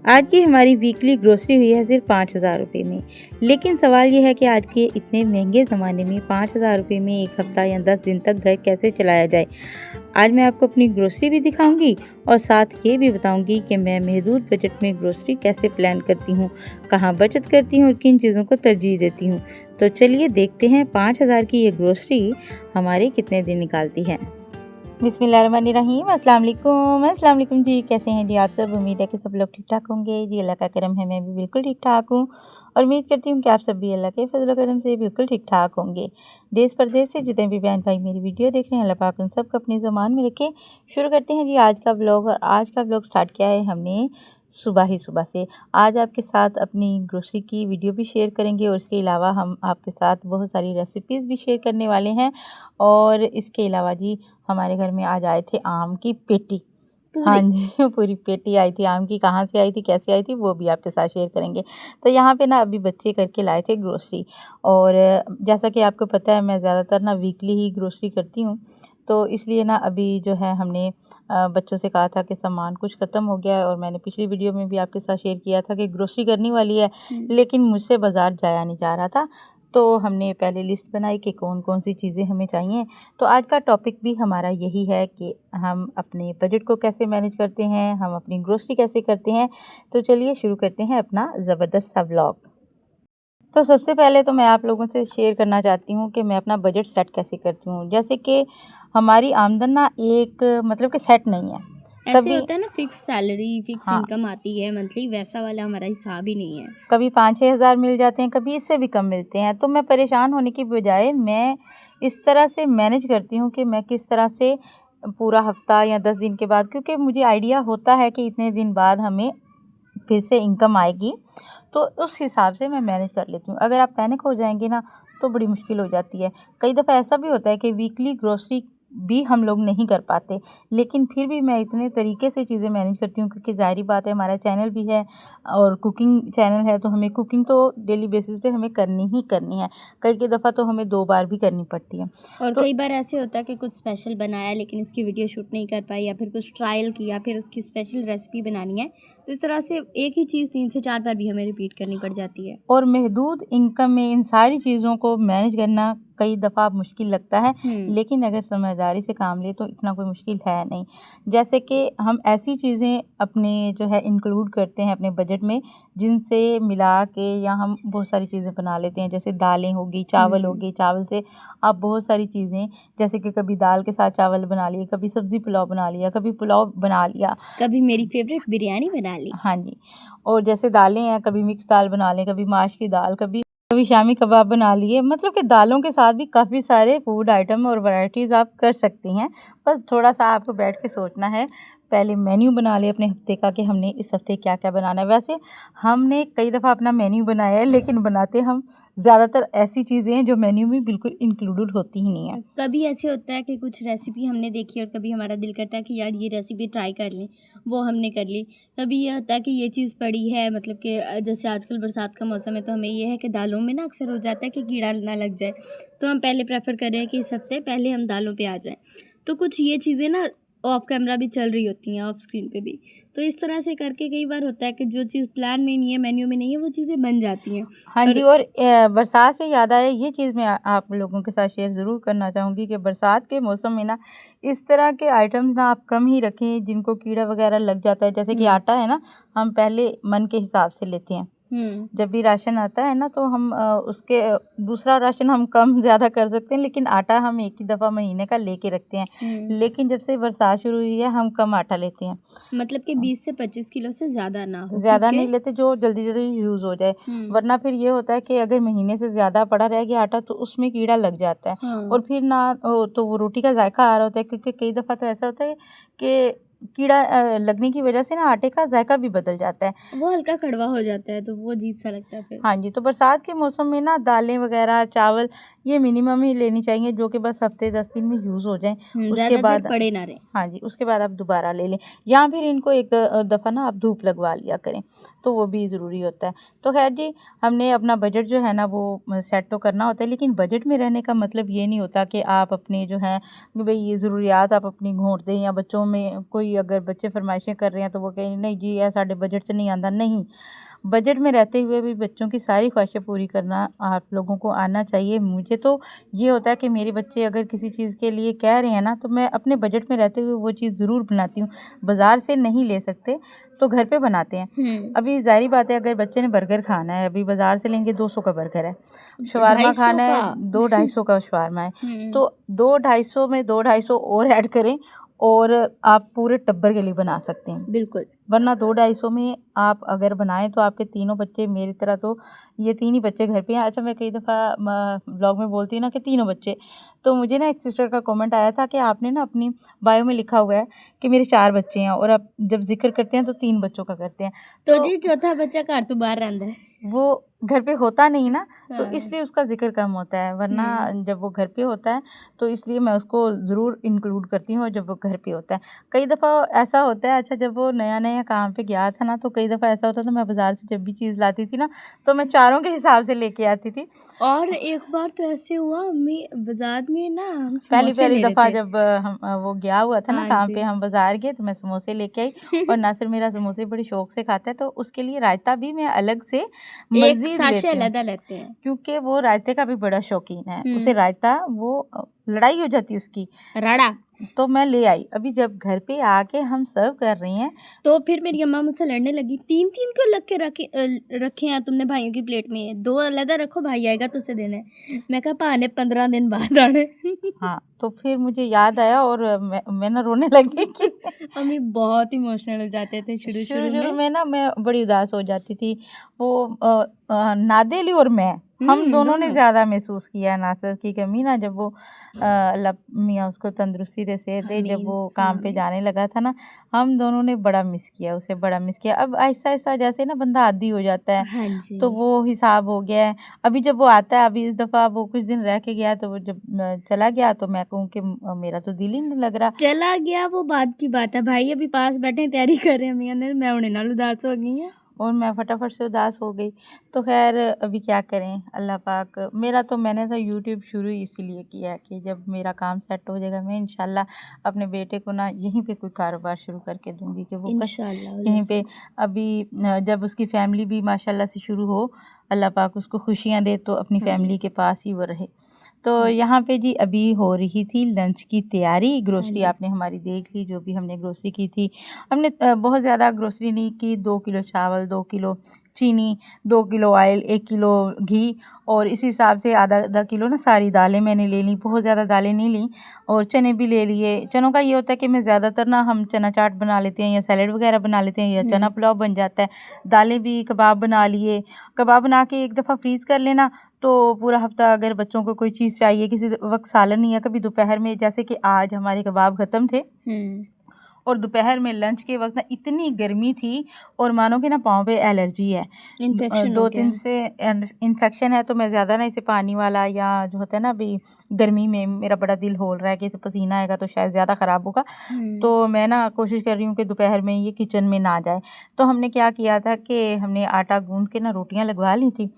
आज की हमारी वीकली ग्रोसरी हुई है सिर्फ 5,000 रुपये में। लेकिन सवाल ये है कि आज के इतने महंगे ज़माने में 5,000 रुपये में 1 हफ्ता या 10 दिन तक घर कैसे चलाया जाए। आज मैं आपको अपनी ग्रोसरी भी दिखाऊंगी और साथ ये भी बताऊंगी कि मैं महदूद बजट में ग्रोसरी कैसे प्लान करती हूँ, कहाँ बचत करती हूँ और किन चीज़ों को तरजीह देती हूँ। तो चलिए देखते हैं 5,000 की ये ग्रोसरी हमारे कितने दिन निकालती है। बिस्मिल्लाहिर्रहमानिर्रहीम। अस्सलाम वालेकुम जी। कैसे हैं जी आप सब? उम्मीद है कि सब लोग ठीक ठाक होंगे जी। अल्लाह का करम है, मैं भी बिल्कुल ठीक ठाक हूँ और उम्मीद करती हूँ कि आप सब भी अल्लाह के फजल करम से बिल्कुल ठीक ठाक होंगे। देश परदेश से जितने भी बहन भाई मेरी वीडियो देख रहे हैं, अल्लाह पाक उन सबको अपनी ज़ुबान में रखे। शुरू करते हैं जी आज का ब्लॉग। और आज का ब्लॉग स्टार्ट किया है हमने सुबह से। आज आपके साथ अपनी ग्रोसरी की वीडियो भी शेयर करेंगे और इसके अलावा हम आपके साथ बहुत सारी रेसिपीज़ भी शेयर करने वाले हैं। और इसके अलावा जी हमारे घर में आज आए थे आम की पेटी। हाँ जी पूरी पेटी आई थी आम की। कहाँ से आई थी, कैसे आई थी, वो भी आपके साथ शेयर करेंगे। तो यहाँ पे ना अभी बच्चे करके लाए थे ग्रोसरी। और जैसा कि आपको पता है मैं ज़्यादातर ना वीकली ही ग्रोसरी करती हूँ। तो इसलिए ना अभी जो है हमने बच्चों से कहा था कि सामान कुछ ख़त्म हो गया है। और मैंने पिछली वीडियो में भी आपके साथ शेयर किया था कि ग्रोसरी करनी वाली है, लेकिन मुझसे बाज़ार जाया नहीं जा रहा था। तो हमने पहले लिस्ट बनाई कि कौन कौन सी चीज़ें हमें चाहिए। तो आज का टॉपिक भी हमारा यही है कि हम अपने बजट को कैसे मैनेज करते हैं, हम अपनी ग्रोसरी कैसे करते हैं। तो चलिए शुरू करते हैं अपना ज़बरदस्त सा व्लॉग। तो सबसे पहले तो मैं आप लोगों से शेयर करना चाहती हूँ कि मैं अपना बजट सेट कैसे करती हूँ। जैसे कि हमारी आमदन ना एक मतलब कि सेट नहीं है। ऐसे कभी होता है ना, फिक्स सैलरी फिक्स हाँ, इनकम आती है मंथली, वैसा वाला हमारा हिसाब ही नहीं है। कभी 5-6 हज़ार मिल जाते हैं, कभी इससे भी कम मिलते हैं। तो मैं परेशान होने की बजाय मैं इस तरह से मैनेज करती हूँ कि मैं किस तरह से पूरा हफ़्ता या 10 दिन के बाद, क्योंकि मुझे आइडिया होता है कि इतने दिन बाद हमें फिर से इनकम आएगी, तो उस हिसाब से मैं मैनेज कर लेती हूँ। अगर आप पैनिक हो जाएँगे ना तो बड़ी मुश्किल हो जाती है। कई दफ़ा ऐसा भी होता है कि वीकली ग्रोसरी भी हम लोग नहीं कर पाते, लेकिन फिर भी मैं इतने तरीके से चीज़ें मैनेज करती हूँ, क्योंकि ज़ाहिर-सी बात है हमारा चैनल भी है और कुकिंग चैनल है, तो हमें कुकिंग तो डेली बेसिस पे हमें करनी ही करनी है। कई-कई दफ़ा तो हमें 2 बार भी करनी पड़ती है। और तो कई बार ऐसे होता है कि कुछ स्पेशल बनाया लेकिन उसकी वीडियो शूट नहीं कर पाई, या फिर कुछ ट्रायल किया फिर उसकी स्पेशल रेसिपी बनानी है, तो इस तरह से एक ही चीज़ 3 से 4 बार भी हमें रिपीट करनी पड़ जाती है। और महदूद इनकम में इन सारी चीज़ों को मैनेज करना कई दफ़ा मुश्किल लगता है, लेकिन अगर समझदारी से काम लें तो इतना कोई मुश्किल है नहीं। जैसे कि हम ऐसी चीज़ें अपने जो है इंक्लूड करते हैं अपने बजट में, जिनसे मिला के या हम बहुत सारी चीज़ें बना लेते हैं। जैसे दालें हो गई, चावल हो गए, चावल से आप बहुत सारी चीज़ें, जैसे कि कभी दाल के साथ चावल बना लिए, कभी सब्ज़ी पुलाव बना लिया, कभी पुलाव बना लिया। कभी मेरी फेवरेट बिरयानी बना ली। हाँ जी। और जैसे दालें हैं, कभी मिक्स दाल बना लें, कभी माश की दाल, कभी कभी शामी कबाब बना लिए। मतलब कि दालों के साथ भी काफ़ी सारे फूड आइटम और वैराइटीज़ आप कर सकती हैं। बस थोड़ा-सा आपको बैठ के सोचना है। पहले मेन्यू बना लें अपने हफ़्ते का कि हमने इस हफ़्ते क्या-क्या बनाना है। वैसे हमने कई दफ़ा अपना मेन्यू बनाया है, लेकिन बनाते हम ज़्यादातर ऐसी चीज़ें हैं जो मेन्यू में बिल्कुल इंक्लूडेड होती ही नहीं है। कभी ऐसे होता है कि कुछ रेसिपी हमने देखी और कभी हमारा दिल करता है कि यार ये रेसिपी ट्राई कर लें, वो हमने कर ली। कभी ये होता है कि ये चीज़ पड़ी है, मतलब कि जैसे आजकल बरसात का मौसम है, तो हमें ये है कि दालों में ना अक्सर हो जाता है कि कीड़ा ना लग जाए, तो हम पहले प्रेफर कर रहे हैं कि इस हफ्ते पहले हम दालों पे आ जाएं। तो कुछ ये चीज़ें ना ऑफ कैमरा भी चल रही होती हैं, ऑफ स्क्रीन पे भी। तो इस तरह से करके कई बार होता है कि जो चीज़ प्लान में नहीं है, मेन्यू में नहीं है, वो चीज़ें बन जाती हैं। हाँ जी। और और बरसात से याद आया, ये चीज़ मैं आप लोगों के साथ शेयर ज़रूर करना चाहूँगी कि बरसात के मौसम में ना इस तरह के आइटम्स ना आप कम ही रखें जिनको कीड़ा वगैरह लग जाता है। जैसे कि आटा है ना, हम पहले मन के हिसाब से लेते हैं। जब भी राशन आता है ना तो हम उसके दूसरा राशन हम कम ज़्यादा कर सकते हैं, लेकिन आटा हम एक ही दफ़ा महीने का लेके रखते हैं। लेकिन जब से बरसात शुरू हुई है हम कम आटा लेते हैं। मतलब कि 20 से 25 किलो से ज़्यादा ना हो, ज़्यादा क्योंकि नहीं लेते जो जल्दी-जल्दी यूज़ हो जाए। वरना फिर ये होता है कि अगर महीने से ज़्यादा पड़ा रह गया आटा तो उसमें कीड़ा लग जाता है। और फिर ना तो वो रोटी का ज़ायका आ रहा होता है, क्योंकि कई दफ़ा तो ऐसा होता है कि कीड़ा लगने की वज़ह से ना आटे का ज़ायका भी बदल जाता है। वो हल्का कड़वा हो जाता है, तो वो अजीब-सा लगता है फिर। हाँ जी। तो बरसात के मौसम में ना दालें वग़ैरह, चावल ये मिनिमम ही लेनी चाहिए, जो कि बस हफ़्ते 10 दिन में यूज़ हो जाएँ। उसके ज़्यादा देर बाद पड़े ना रहें। हाँ जी, उसके बाद आप दोबारा ले लें, या फिर इनको एक दफ़ा ना आप धूप लगवा लिया करें, तो वो भी ज़रूरी होता है। तो ख़ैर जी, हमने अपना बजट जो है ना वो सेट तो करना होता है, लेकिन बजट में रहने का मतलब ये नहीं होता कि आप अपने जो है कि भई ये ज़रूरियात आप अपनी घोंट दें, या बच्चों में कोई कोई अगर बच्चे फरमाइशें कर रहे हैं तो वो कहें नहीं जी यह साढ़े बजट से नहीं आंदा, नहीं, बजट में रहते हुए भी बच्चों की सारी ख्वाहिशें पूरी करना आप लोगों को आना चाहिए। मुझे तो ये होता है कि मेरे बच्चे अगर किसी चीज़ के लिए कह रहे हैं ना, तो मैं अपने बजट में रहते हुए वो चीज़ ज़रूर बनाती हूँ। बाज़ार से नहीं ले सकते तो घर पे बनाते हैं। अभी ज़ाहिर बात है, अगर बच्चे ने बर्गर खाना है, अभी बाज़ार से लेंगे 200 का बर्गर है, शवारमा 250 खाना है का 2-250 का शवारमा है, हम्म तो 2-250 में 2-250 और ऐड करें और आप पूरे टब्बर के लिए बना सकते हैं। बिल्कुल वरना 2-250 में आप अगर बनाएँ तो आपके तीनों बच्चे, मेरी तरह तो ये 3 ही बच्चे घर पे हैं। अच्छा, मैं कई दफ़ा व्लॉग में बोलती हूँ ना कि तीनों बच्चे, तो मुझे ना एक सिस्टर का कमेंट आया था कि आपने ना अपनी बायो में लिखा हुआ है कि मेरे 4 बच्चे हैं और आप जब ज़िक्र करते हैं तो 3 बच्चों का करते हैं। तो तो जी चौथा बच्चा घर तो बाहर रहंदा है। वो घर पे होता नहीं ना, तो हाँ इसलिए उसका ज़िक्र कम होता है, वरना हम्म जब वो घर पे होता है तो इसलिए मैं उसको ज़रूर इंक्लूड करती हूँ, और जब वो घर पे होता है। कई दफ़ा ऐसा होता है, अच्छा जब वो नया-नया काम पे गया था ना, तो कई दफ़ा ऐसा होता था, मैं बाज़ार से जब भी चीज़ लाती थी ना, तो मैं चारों के हिसाब से लेके आती थी। और एक बार तो ऐसे हुआ हमें बाजार में ना हम समोसे पहली-पहली ले रहे दफ़ा थे। जब वो गया हुआ था ना हाँ काम जी पे, हम बाज़ार गए तो मैं समोसे लेके आई, और नासिर मेरा समोसे बड़े शौक से खाता है, तो उसके लिए रायता भी मैं अलग से एक मज़ीद साशे लेती हूँ। अलग लेते हैं। क्योंकि वो रायते का भी बड़ा शौकीन है। उसे हुँ, रायता वो लड़ाई हो जाती है उसकी, राड़ा। तो मैं ले आई। अभी जब घर पे आके हम सर्व कर रहे हैं, तो फिर मेरी अम्मा मुझसे लड़ने लगी, 3-3 क्यों रख के रखे हैं तुमने भाइयों की प्लेट में? 2 अलग रखो, भाई आएगा तो उसे देना है। मैं कहा पा ने 15 दिन बाद आने। हाँ, तो फिर मुझे याद आया और मैं ना रोने लगी कि अम्मी बहुत इमोशनल हो जाते थे शुरू-शुरू शुरू-शुरू में। में ना मैं बड़ी उदास हो जाती थी। वो नादेली और मैं, हम दोनों ने दोनों। ज़्यादा महसूस किया नासिर की कमी ना, जब वो अल्लाह मियाँ उसको तंदुरुस्ती दे, जब आमीन, वो सुन काम पे आमीन। जाने लगा था ना, हम दोनों ने बड़ा मिस किया उसे, बड़ा मिस किया। अब आहिस्ता-आहिस्ता जैसे ना बंदा आदी हो जाता है, हाँ जी। तो वो हिसाब हो गया है। अभी जब वो आता है, अभी इस दफ़ा वो कुछ दिन रह के गया, तो वो जब चला गया, तो मैं कहूँ कि मेरा तो दिल ही नहीं लग रहा। चला गया वो बाद की बात है, भाई अभी पास बैठे हैं, तैयारी कर रहे हैं अम्मी ने, मैं उन्हें नाल उदास हो गई हूँ। और मैं फटाफट से उदास हो गई। तो ख़ैर अभी क्या करें, अल्लाह पाक, मैंने तो यूट्यूब शुरू ही इसीलिए किया है कि जब मेरा काम सेट हो जाएगा, मैं इंशाल्लाह अपने बेटे को ना यहीं पे कोई कारोबार शुरू करके दूँगी कि वो बस इंशाल्लाह यहीं पे, लाज़िम। अभी जब उसकी फ़ैमिली भी माशाल्लाह से शुरू हो, अल्लाह पाक उसको खुशियाँ दे, तो अपनी आमीन। फ़ैमिली के पास ही वो रहे। तो हाँ, यहाँ पे जी अभी हो रही थी लंच की तैयारी, हाँ ग्रोसरी जी। आपने हमारी देख ली, जो भी हमने ग्रोसरी की थी। हमने बहुत ज़्यादा ग्रोसरी नहीं की, 2 किलो चावल, 2 किलो चीनी, 2 किलो ऑयल, 1 किलो घी, और इसी हिसाब से आधा-आधा किलो ना सारी दालें मैंने ले लीं, बहुत ज़्यादा दालें नहीं लीं, और चने भी ले लिए। चनों का ये होता है कि मैं ज़्यादातर ना, हम चना चाट बना लेते हैं या सैलेड वगैरह बना लेते हैं, या चना हुँ। पुलाव बन जाता है। दालें भी, कबाब बना लिए। कबाब बना के एक दफ़ा फ्रीज़ कर लेना, तो पूरा हफ़्ता अगर बच्चों को कोई चीज़ चाहिए, किसी वक़्त सालन नहीं है, कभी दोपहर में, जैसे कि आज हमारे कबाब ख़त्म थे, हुँ। और दोपहर में लंच के वक़्त ना इतनी गर्मी थी, और मानो कि ना पाँव पे एलर्जी है। इन्फेक्शन हो 2-3 गया। दिन से इन्फेक्शन है, तो मैं ज़्यादा ना इसे पानी वाला, या जो होता है ना, अभी गर्मी में मेरा बड़ा दिल होल रहा है कि इसे पसीना आएगा तो शायद ज़्यादा ख़राब होगा। हुँ। तो मैं ना कोशिश कर रही हूँ कि दोपहर में ये किचन में ना जाए। तो हमने क्या किया था कि हमने आटा गूँध के ना रोटियाँ लगवा ली थी,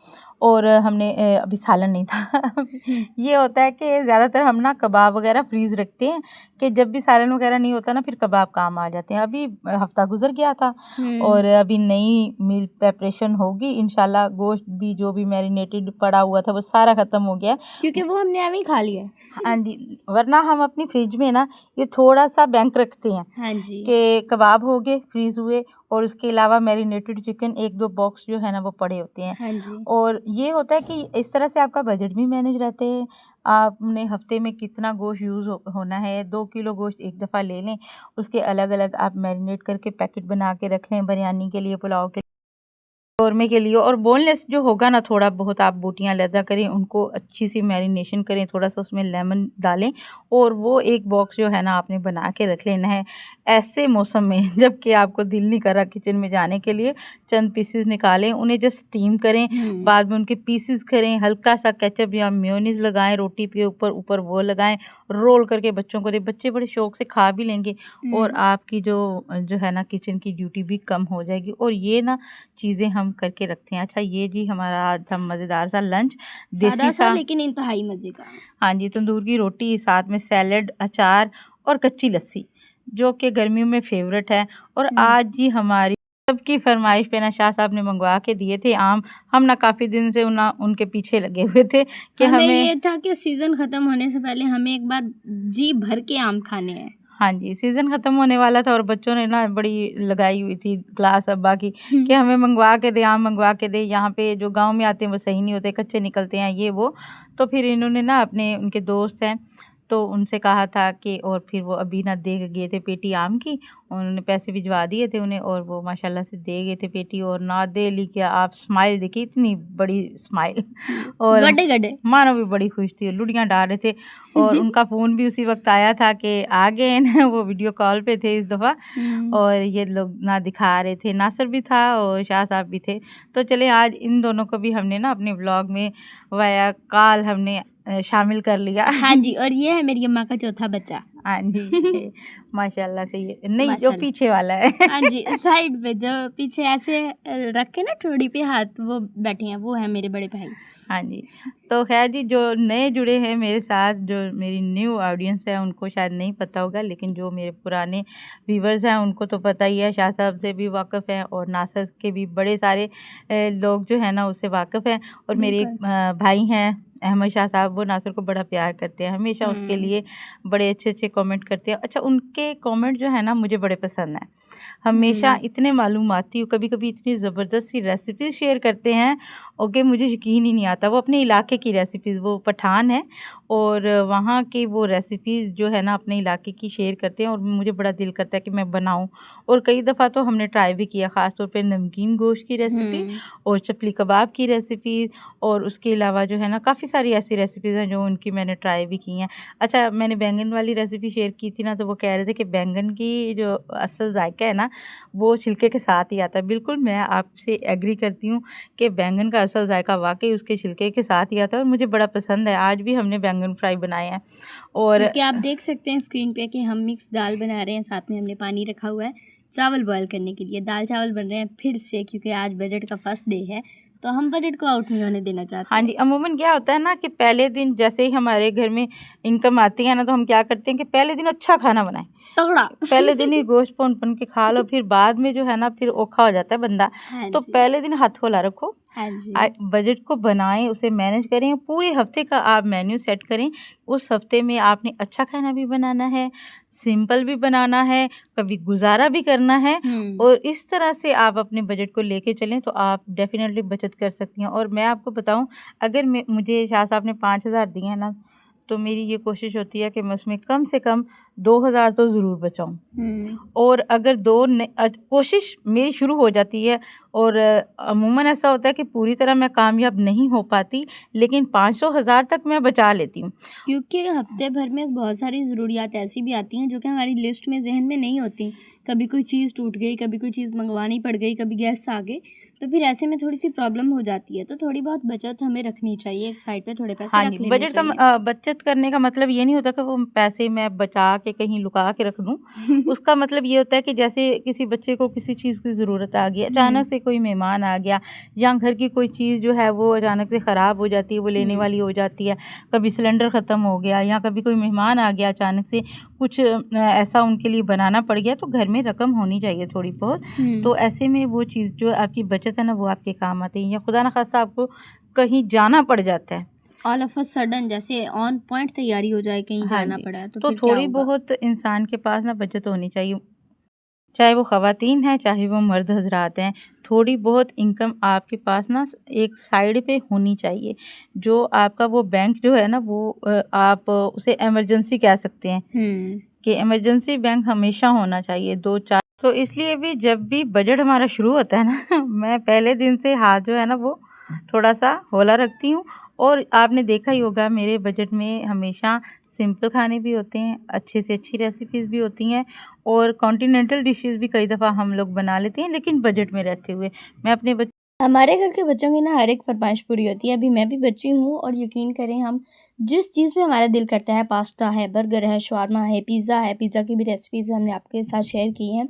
और हमने अभी सालन नहीं था। हुँ। ये होता है कि ज़्यादातर हम ना कबाब वग़ैरह फ्रीज़ रखते हैं, कि जब भी सालन वग़ैरह नहीं होता ना, फिर कबाब काम आ जाते हैं। अभी हफ़्ता गुज़र गया था, हुँ। और अभी नई मील प्रिपरेशन होगी इंशाल्लाह। गोश्त भी जो भी मैरिनेटेड पड़ा हुआ था, वो सारा ख़त्म हो गया क्योंकि है। वो हमने एवें ही खा लिया। हाँ जी, वरना हम अपनी फ्रिज में ना ये थोड़ा-सा बैंक रखते हैं हाँ जी। कि कबाब हो गए, फ्रीज़ हुए, और उसके अलावा मैरिनेटेड चिकन 1-2 बॉक्स जो है ना, वो पड़े होते हैं। हाँ जी। और ये होता है कि इस तरह से आपका बजट भी मैनेज रहते है। आपने हफ़्ते में कितना गोश्त यूज़ होना है, 2 किलो गोश्त एक दफ़ा ले लें, उसके अलग-अलग आप मैरिनेट करके पैकेट बना के रख लें, बिरयानी के लिए, पुलाव के कौरमे के लिए। और बोनलेस जो होगा ना, थोड़ा बहुत आप बोटियाँ अलहदा करें, उनको अच्छी सी मैरिनेशन करें, थोड़ा-सा उसमें लेमन डालें, और वो एक बॉक्स जो है ना, आपने बना के रख लेना है। ऐसे मौसम में जबकि आपको दिल नहीं कर रहा किचन में जाने के लिए, चंद पीसेस निकालें, उन्हें जस्ट स्टीम करें, हुँ। बाद में उनके पीसेस करें, हल्का-सा केचअप या मेयोनीज़ लगाएँ रोटी के ऊपर, ऊपर वो लगाएँ, रोल करके बच्चों को दें। बच्चे बड़े शौक से खा भी लेंगे, और हुँ। आपकी जो है ना, किचन की ड्यूटी भी कम हो जाएगी, और ये ना चीज़ें हम करके रखते हैं। अच्छा, ये जी हमारा आज था मज़ेदार सा लंच, देसी सादा-सा सा। लेकिन इंतहाई मज़े का। हाँ जी, तंदूर की रोटी, साथ में सैलेड, अचार और कच्ची लस्सी। जो कि गर्मियों में फेवरेट है। और हम्म। आज जी हमारी सबकी फरमाइश पे ना शाह साहब ने मंगवा के दिए थे आम। हम ना काफ़ी दिन से उनके पीछे लगे हुए थे कि हमें हमें ये था कि सीज़न ख़त्म होने से पहले हमें एक बार जी भर के आम खाने हैं। हाँ जी, सीज़न ख़त्म होने वाला था और बच्चों ने ना बड़ी लगाई हुई थी क्लास अब्बा की कि हमें मंगवा के दें, आम मंगवा के दें। यहाँ पे जो गाँव में आते हैं वो सही नहीं होते, कच्चे निकलते हैं ये वो। तो फिर इन्होंने ना अपने उनके दोस्त हैं तो उनसे कहा था कि, और फिर वो अभी ना दे गए थे पेटी आम की। उन्होंने पैसे भिजवा दिए थे उन्हें और वो माशाल्लाह से दे गए थे पेटी। और ना दे ली क्या, आप स्माइल देखिए, इतनी बड़ी स्माइल। और गड्ढे गड्ढे। मानो भी बड़ी खुश थी, लुड़ियाँ डाल रहे थे। और उनका फ़ोन भी उसी वक्त आया था कि आ गए हैं। वो वीडियो कॉल पे थे इस दफ़ा और ये लोग ना दिखा रहे थे। नासिर भी था और शाह साहब भी थे। तो चले आज इन दोनों को भी हमने ना अपने व्लॉग में वाया कॉल हमने शामिल कर लिया। हाँ जी, और ये है मेरी अम्मा का चौथा बच्चा। हाँ जी, ये माशाल्लाह से ये नहीं जो माशाल्लाह। पीछे वाला है। हाँ जी, साइड पे जो पीछे ऐसे रख के ना ठोड़ी पे हाथ वो बैठे हैं, वो है मेरे बड़े भाई। हाँ जी, तो ख़ैर जी जो नए जुड़े हैं मेरे साथ, जो मेरी न्यू ऑडियंस है उनको शायद नहीं पता होगा, लेकिन जो मेरे पुराने व्यूवर्स हैं उनको तो पता ही है। शाह साहब से भी वाक़िफ़ हैं और नासिर के भी बड़े सारे लोग जो हैं ना उससे वाक़िफ़ हैं। और मेरे एक भाई हैं अहमद शाह साहब, वो नासिर को बड़ा प्यार करते हैं, हमेशा उसके लिए बड़े अच्छे-अच्छे कमेंट करते हैं। अच्छा, उनके कमेंट जो है ना मुझे बड़े पसंद हैं। हमेशा इतने मालूमाती, कभी-कभी इतनी ज़बरदस्त सी रेसिपीज़ शेयर करते हैं और कि मुझे यकीन ही नहीं आता। वो अपने इलाके की रेसिपीज़, वो पठान है और वहाँ की वो रेसिपीज़ जो है ना अपने इलाके की शेयर करते हैं और मुझे बड़ा दिल करता है कि मैं बनाऊँ। और कई दफ़ा तो हमने ट्राई भी किया, ख़ास तौर पे नमकीन गोश्त की रेसिपी और चपली कबाब की रेसिपीज़। और उसके अलावा जो है ना काफ़ी सारी ऐसी रेसिपीज़ हैं जो उनकी मैंने ट्राई भी की हैं। अच्छा, मैंने बैंगन वाली रेसिपी शेयर की थी ना, तो वो कह रहे थे कि बैंगन की जो असल जायका है ना वो छिलके के साथ ही आता है। बिल्कुल मैं आपसे एग्री करती हूँ कि बैंगन का असल जायका वाक़ई उसके छिलके के साथ ही आता है और मुझे बड़ा पसंद है। आज भी हमने बैंगन फ्राई बनाए हैं और क्योंकि आप देख सकते हैं स्क्रीन पे कि हम मिक्स दाल बना रहे हैं, साथ में हमने पानी रखा हुआ है चावल बॉयल करने के लिए। दाल चावल बन रहे हैं फिर से, क्योंकि आज बजट का फर्स्ट डे है, तो हम बजट को आउट नहीं होने देना चाहते हाँ हैं। जी, अमूमन क्या होता है ना कि पहले दिन जैसे ही हमारे घर में इनकम आती है ना, तो हम क्या करते हैं कि पहले दिन अच्छा खाना बनाएँ। तगड़ा। पहले दिन ही गोश्त बन के खा लो, फिर बाद में जो है ना फिर औखा हो जाता है बंदा। हाँ तो जी। पहले दिन हाथ खोला रखो, हाँ जी। बजट को बनाएँ, उसे मैनेज करें, पूरे हफ्ते का आप मेन्यू सेट करें। उस हफ्ते में आपने अच्छा खाना भी बनाना है, सिंपल भी बनाना है, कभी गुज़ारा भी करना है और इस तरह से आप अपने बजट को लेके चलें तो आप डेफ़िनेटली बचत कर सकती हैं। और मैं आपको बताऊँ, अगर मुझे शाह साहब ने 5,000 दिए हैं ना, तो मेरी ये कोशिश होती है कि मैं उसमें कम से कम 2,000 तो ज़रूर बचाऊँ। और अगर कोशिश मेरी शुरू हो जाती है और अमूमन ऐसा होता है कि पूरी तरह मैं कामयाब नहीं हो पाती, लेकिन 500,000 तक मैं बचा लेती हूँ। क्योंकि हफ्ते भर में बहुत सारी ज़रूरियात ऐसी भी आती हैं जो कि हमारी लिस्ट में ज़हन में नहीं होती। कभी कोई चीज़ टूट गई, कभी कोई चीज़ मंगवानी पड़ गई, कभी गेस्ट आ गए, तो फिर ऐसे में थोड़ी सी प्रॉब्लम हो जाती है। तो थोड़ी बहुत बचत हमें रखनी चाहिए, एक साइड पे थोड़े पैसे हाँ जी, रख लेने चाहिए। बचत करने का मतलब ये नहीं होता कि वो पैसे मैं बचा के कहीं लुका के रख दूँ। उसका मतलब ये होता है कि जैसे किसी बच्चे को किसी चीज़ की ज़रूरत आ गई, अचानक से कोई मेहमान आ गया या घर की कोई चीज़ जो है वो अचानक से ख़राब हो जाती है, वो लेने वाली हो जाती है। कभी सिलेंडर ख़त्म हो गया या कभी कोई मेहमान आ गया अचानक से, कुछ ऐसा उनके लिए बनाना पड़ गया, तो घर में रकम होनी चाहिए थोड़ी बहुत। तो ऐसे में वो चीज़ जो आपकी बचत है ना वो आपके काम आती है। या खुदा न ख़ास्ता आपको कहीं जाना पड़ जाता है। ऑल ऑफ अ सडन जैसे ऑन पॉइंट तैयारी हो जाए, कहीं हाँ जाना जी, पड़ा तो तो फिर क्या थोड़ी होगा? बहुत इंसान के पास ना बचत होनी चाहिए, चाहे वो ख़वातीन हैं, चाहे वो मर्द हज़रात हैं। थोड़ी बहुत इनकम आपके पास ना एक साइड पे होनी चाहिए, जो आपका वो बैंक जो है ना वो आप उसे इमरजेंसी कह सकते हैं कि इमरजेंसी बैंक हमेशा होना चाहिए 2-4। तो इसलिए भी जब भी बजट हमारा शुरू होता है ना मैं पहले दिन से हाथ जो है ना वो थोड़ा-सा हौला रखती हूँ। और आपने देखा ही होगा मेरे बजट में हमेशा सिंपल खाने भी होते हैं, अच्छे से अच्छी रेसिपीज़ भी होती हैं और कॉन्टिनेंटल डिशेज़ भी कई दफ़ा हम लोग बना लेते हैं, लेकिन बजट में रहते हुए। मैं अपने हमारे घर के बच्चों की ना हर एक फ़रमाइश पूरी होती है। अभी मैं भी बच्ची हूँ और यकीन करें हम जिस चीज़ पे हमारा दिल करता है, पास्ता है, बर्गर है, शवारमा है, पिज़्ज़ा की भी रेसिपीज़ हमने आपके साथ शेयर की हैं।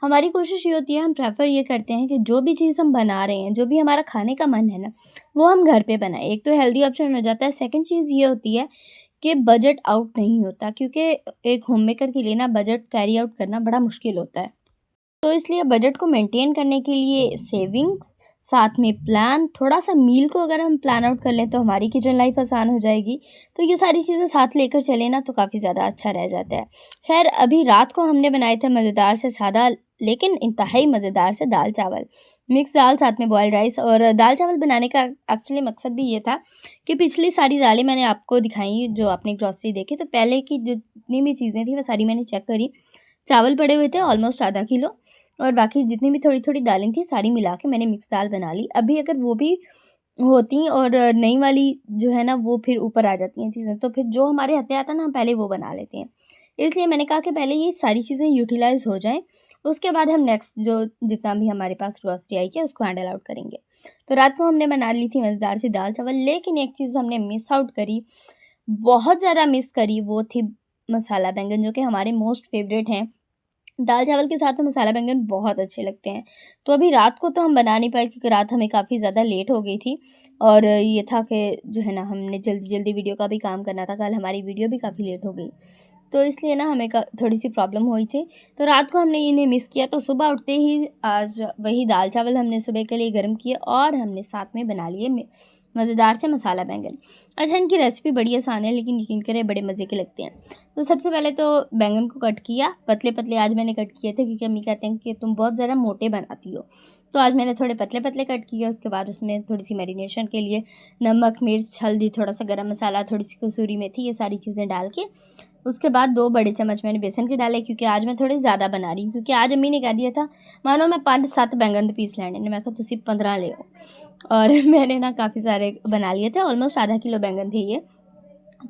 हमारी कोशिश ये होती है, हम प्रेफ़र ये करते हैं कि जो भी चीज़ हम बना रहे हैं, जो भी हमारा खाने का मन है ना, वो हम घर पे बनाएँ। एक तो हेल्दी ऑप्शन हो जाता है, सेकंड चीज़ ये होती है कि बजट आउट नहीं होता, क्योंकि एक होम मेकर के लिए ना बजट कैरी आउट करना बड़ा मुश्किल होता है। तो इसलिए बजट को मेंटेन करने के लिए सेविंग्स, साथ में प्लान, थोड़ा-सा मील को अगर हम प्लान आउट कर लें तो हमारी किचन लाइफ आसान हो जाएगी। तो ये सारी चीज़ें साथ लेकर चलें ना तो काफ़ी ज़्यादा अच्छा रह जाता है। ख़ैर अभी रात को हमने बनाए थे मज़ेदार से सादा लेकिन इंतहाई मज़ेदार से दाल-चावल। मिक्स दाल साथ में बॉइल्ड राइस, और दाल-चावल बनाने का एक्चुअली मकसद भी ये था कि पिछली सारी दालें मैंने आपको दिखाई जो आपने ग्रॉसरी देखी, तो पहले की जितनी भी चीज़ें थी वो सारी मैंने चेक करी। चावल पड़े हुए थे ऑलमोस्ट आधा किलो, और बाकी जितनी भी थोड़ी-थोड़ी दालें थी सारी मिला के मैंने मिक्स दाल बना ली। अभी अगर वो भी होती और नई वाली जो है ना वो फिर ऊपर आ जाती हैं चीज़ें, तो फिर जो हमारे हाथे आता है ना हम पहले वो बना लेते हैं। इसलिए मैंने कहा कि पहले ये सारी चीज़ें यूटिलाइज़ हो जाएँ, उसके बाद हम नेक्स्ट जो जितना भी हमारे पास ग्रॉसरी आई है उसको हैंडल आउट करेंगे। तो रात को हमने बना ली थी मज़ेदार सी दाल-चावल, लेकिन एक चीज़ हमने मिस आउट करी, बहुत ज़्यादा मिस करी, वो थी मसाला बैंगन, जो कि हमारे मोस्ट फ़ेवरेट हैं। दाल-चावल के साथ में मसाला बैंगन बहुत अच्छे लगते हैं। तो अभी रात को तो हम बना नहीं पाए क्योंकि रात हमें काफ़ी ज़्यादा लेट हो गई थी, और ये था कि जो है ना हमने जल्दी-जल्दी वीडियो का भी काम करना था, कल हमारी वीडियो भी काफ़ी लेट हो गई। तो इसलिए ना हमें थोड़ी-सी प्रॉब्लम हुई थी। तो रात को हमने इन्हें मिस किया, तो सुबह उठते ही आज वही दाल-चावल हमने सुबह के लिए गरम किए और हमने साथ में बना लिए मज़ेदार से मसाला बैंगन। अच्छा, इनकी रेसिपी बड़ी आसान है लेकिन यकीन करें बड़े मज़े के लगते हैं। तो सबसे पहले तो बैंगन को कट किया, पतले-पतले आज मैंने कट किए थे क्योंकि अम्मी कहते हैं कि तुम बहुत ज़्यादा मोटे बनाती हो। तो आज मैंने थोड़े पतले-पतले कट किए, उसके बाद उसमें थोड़ी-सी मैरिनेशन के लिए नमक, मिर्च, हल्दी, थोड़ा-सा गरम मसाला, थोड़ी-सी कसूरी मेथी, ये सारी चीज़ें डाल के उसके बाद 2 बड़े चम्मच मैंने बेसन के डाले, क्योंकि आज मैं थोड़े ज़्यादा बना रही हूँ, क्योंकि आज अम्मी ने कह दिया था मानो मैं 5-7 बैंगन दे पीस लैने ने, मैं कहा तुसी 15 ले आओ, और मैंने ना काफ़ी सारे बना लिए थे, ऑलमोस्ट आधा किलो बैंगन थे ये।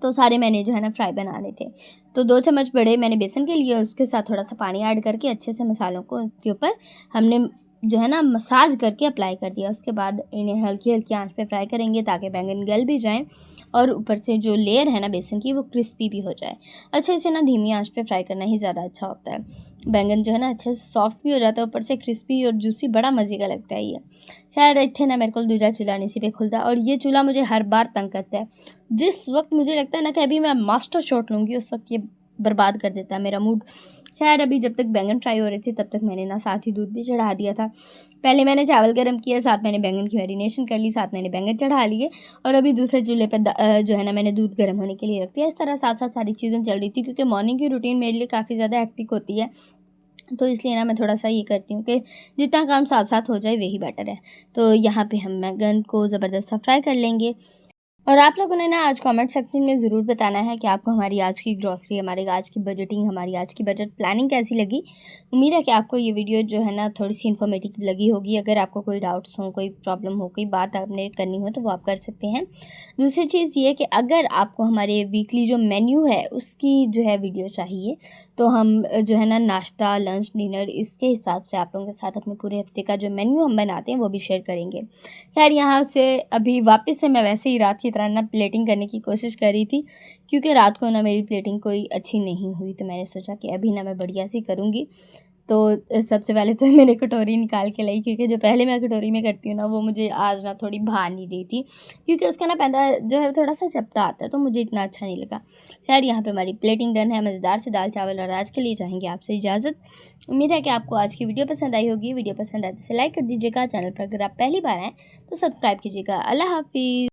तो सारे मैंने जो है ना फ्राई बनाने थे। तो 2 चम्मच बड़े मैंने बेसन के लिए, उसके साथ थोड़ा-सा पानी ऐड करके अच्छे से मसालों को उसके ऊपर हमने जो है ना मसाज करके अप्लाई कर दिया। उसके बाद इन्हें हल्की-हल्की आँच पे फ्राई करेंगे ताकि बैंगन गल भी जाएँ और ऊपर से जो लेयर है ना बेसन की वो क्रिस्पी भी हो जाए। अच्छा, इसे ना धीमी आँच पे फ्राई करना ही ज़्यादा अच्छा होता है। बैंगन जो है ना अच्छे से सॉफ्ट भी हो जाता है, ऊपर से क्रिस्पी और जूसी, बड़ा मज़े का लगता है ये। खैर इत्थे ना मेरे को दूजा चूल्हा नहीं सी पे खुलता, और ये चूल्हा मुझे हर बार तंग करता है। जिस वक़्त मुझे लगता है ना कि अभी मैं मास्टर शॉट लूँगी, उस वक़्त ये बर्बाद कर देता है मेरा मूड। ख़ैर अभी जब तक बैंगन फ्राई हो रहे थे तब तक मैंने ना साथ ही दूध भी चढ़ा दिया था। पहले मैंने चावल गरम किया, साथ मैंने बैंगन की मैरिनेशन कर ली, साथ मैंने बैंगन चढ़ा लिए, और अभी दूसरे चूल्हे पे जो है ना मैंने दूध गरम होने के लिए रख दिया। इस तरह साथ-साथ सारी चीज़ें चल रही थी, क्योंकि मॉर्निंग की रूटीन मेरे लिए काफ़ी ज़्यादा हेक्टिक होती है। तो इसलिए ना मैं थोड़ा-सा ये करती हूँ कि जितना काम साथ-साथ हो जाए वही बेटर है। तो यहाँ पे हम बैंगन को ज़बरदस्त सा फ्राई कर लेंगे। और आप लोगों ने ना आज कमेंट सेक्शन में ज़रूर बताना है कि आपको हमारी आज की ग्रॉसरी, हमारी आज की बजटिंग, हमारी आज की बजट प्लानिंग कैसी लगी। उम्मीद है कि आपको ये वीडियो जो है ना थोड़ी-सी इन्फॉर्मेटिव लगी होगी। अगर आपको कोई डाउट्स हो, कोई प्रॉब्लम हो, कोई बात आपने करनी हो तो वो आप कर सकते हैं। दूसरी चीज़ ये कि अगर आपको हमारे वीकली जो मेन्यू है उसकी जो है वीडियो चाहिए, तो हम जो है ना नाश्ता, लंच, डिनर इसके हिसाब से आप लोगों के साथ अपने पूरे हफ़्ते का जो मेन्यू हम बनाते हैं वो भी शेयर करेंगे। खैर यहाँ से अभी वापस से मैं वैसे ही रात की तरह ना प्लेटिंग करने की कोशिश कर रही थी, क्योंकि रात को ना मेरी प्लेटिंग कोई अच्छी नहीं हुई, तो मैंने सोचा कि अभी ना मैं बढ़िया सी करूँगी। तो सबसे पहले तो मैंने कटोरी निकाल के लाई, क्योंकि जो पहले मैं कटोरी में करती हूँ ना वो मुझे आज ना थोड़ी भा नहीं रही थी, क्योंकि उसका ना पैदा जो है थोड़ा-सा चपटा आता है, तो मुझे इतना अच्छा नहीं लगा। खैर यहाँ पे हमारी प्लेटिंग डन है मज़ेदार से दाल-चावल, और आज के लिए चाहेंगे आपसे इजाज़त। उम्मीद है कि आपको आज की वीडियो पसंद आई होगी। वीडियो पसंद आए तो इसे लाइक कर दीजिएगा। चैनल पर अगर आप पहली बार आएँ तो सब्सक्राइब कीजिएगा। अल्लाह हाफ़िज़।